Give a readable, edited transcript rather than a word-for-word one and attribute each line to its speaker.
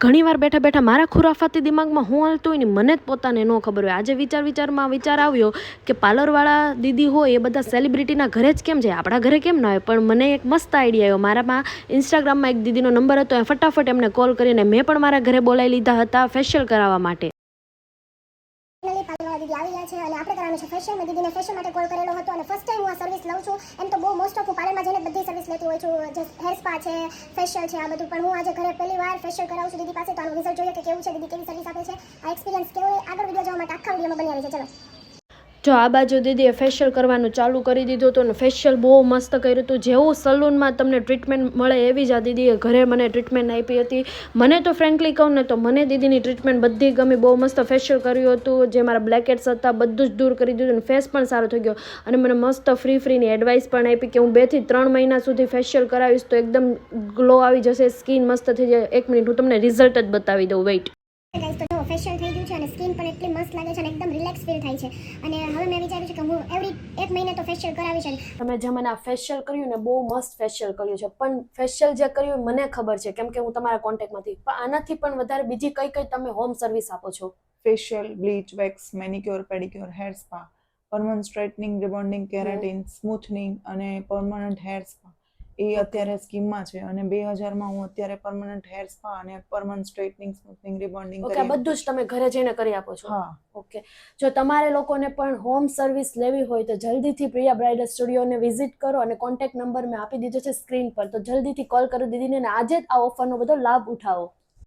Speaker 1: ઘણીવાર બેઠા બેઠા મારા ખુરાફાતી દિમાગમાં હું હાલતું હોય ને મને જ પોતાને ન ખબર હોય. આજે વિચાર આવ્યો કે પાર્લરવાળા દીદી હોય એ બધા સેલિબ્રિટીના ઘરે જ કેમ જાય, આપણા ઘરે કેમ ના હોય. પણ મને એક મસ્ત આઈડિયા આવ્યો. મારામાં ઇન્સ્ટાગ્રામમાં એક દીદીનો નંબર હતો, એ ફટાફટ એમને કોલ કરીને મેં પણ મારા ઘરે બોલાવી લીધા હતા ફેશિયલ કરાવવા માટે.
Speaker 2: પાર્લરવાળા દીદી આવી ગયા છે અને આપણે કરવાનું છે ફેશિયલ. મેં દીદીને ફેશિયલ માટે કોલ કરેલો હતો અને ફર્સ્ટ ટાઈમ હું આ સર્વિસ લઉં છું. એમ તો બહુ મોસ્ટ ઓફ હું પાર્લરમાં જઈને બધી સર્વિસ લેતી હોય છું, જે હેર સ્પા છે, ફેશિયલ છે, આ બધું. પણ હું આજે ઘરે પહેલી વાર ફેશિયલ કરાવું છું દીદી પાસે. તો આનું રિઝલ્ટ જોઈએ કે કેવું છે, દીદી કેવી સર્વિસ આપે છે, આ એક્સપિરિયન્સ કેવો આગળ વિડીયો જોવા માટે આખા વિડીયોમાં બની આવી છે. ચલો
Speaker 1: જો આ બાજુ દીદીએ ફેશિયલ કરવાનું ચાલુ કરી દીધું હતું અને ફેશિયલ બહુ મસ્ત કર્યું હતું. જેવું સલૂનમાં તમને ટ્રીટમેન્ટ મળે એવી જ આ દીદીએ ઘરે મને ટ્રીટમેન્ટ આપી હતી. મને તો ફ્રેન્કલી કહું ને તો મને દીદીની ટ્રીટમેન્ટ બધી ગમી. બહુ મસ્ત ફેશિયલ કર્યું હતું. જે મારા બ્લેકહેડ્સ હતા બધું જ દૂર કરી દીધું અને ફેસ પણ સારો થઈ ગયો. અને મને મસ્ત ફ્રીની એડવાઇસ પણ આપી કે હું 2 થી 3 મહિના સુધી ફેશિયલ કરાવીશ તો એકદમ ગ્લો આવી જશે, સ્કિન મસ્ત થઈ જાય. 1 મિનિટ હું તમને રિઝલ્ટ જ બતાવી દઉં. વેઇટ.
Speaker 2: ગાઈસ, તો જો ફેશિયલ થઈ ગયું છે અને સ્કિન પણ એટલી મસ્ત લાગે છે અને એકદમ રિલેક્સ ફીલ થાય છે. અને હવે મેં વિચાર્યું છે કે હું એવરી 1 મહિને તો ફેશિયલ કરાવી છે.
Speaker 1: તમે જે મને આ ફેશિયલ કર્યું ને બહુ મસ્ત ફેશિયલ કર્યું છે, પણ ફેશિયલ જે કર્યું મને ખબર છે કેમ કે હું તમારા કોન્ટેક્ટમાંથી. પણ આનાથી પણ વધારે બીજી કઈ તમે હોમ સર્વિસ આપો છો?
Speaker 3: Facial, bleach, wax, manicure, pedicure, hair spa, permanent straightening, rebonding, keratin, smoothing અને પરમનન્ટ હેર સ્પા એ અત્યારે સ્કીમમાં છે. અને 2000માં હું અત્યારે પરમનન્ટ હેર સ્પા અને permanent straightening, smoothing, rebonding
Speaker 1: okay, બધું જ તમે ઘરે જઈને કરી આપો છો?
Speaker 3: હા.
Speaker 1: ઓકે, જો તમારે લોકોને પણ હોમ સર્વિસ લેવી હોય તો જલ્દીથી પ્રિયા બ્રાઇડલ સ્ટુડિયોને વિઝિટ કરો અને કોન્ટેક્ટ નંબર મેં આપી દીધો છે સ્ક્રીન પર. તો જલ્દીથી કોલ કરો દીદીને અને આજે જ આ ઓફરનો બધો લાભ ઉઠાવો.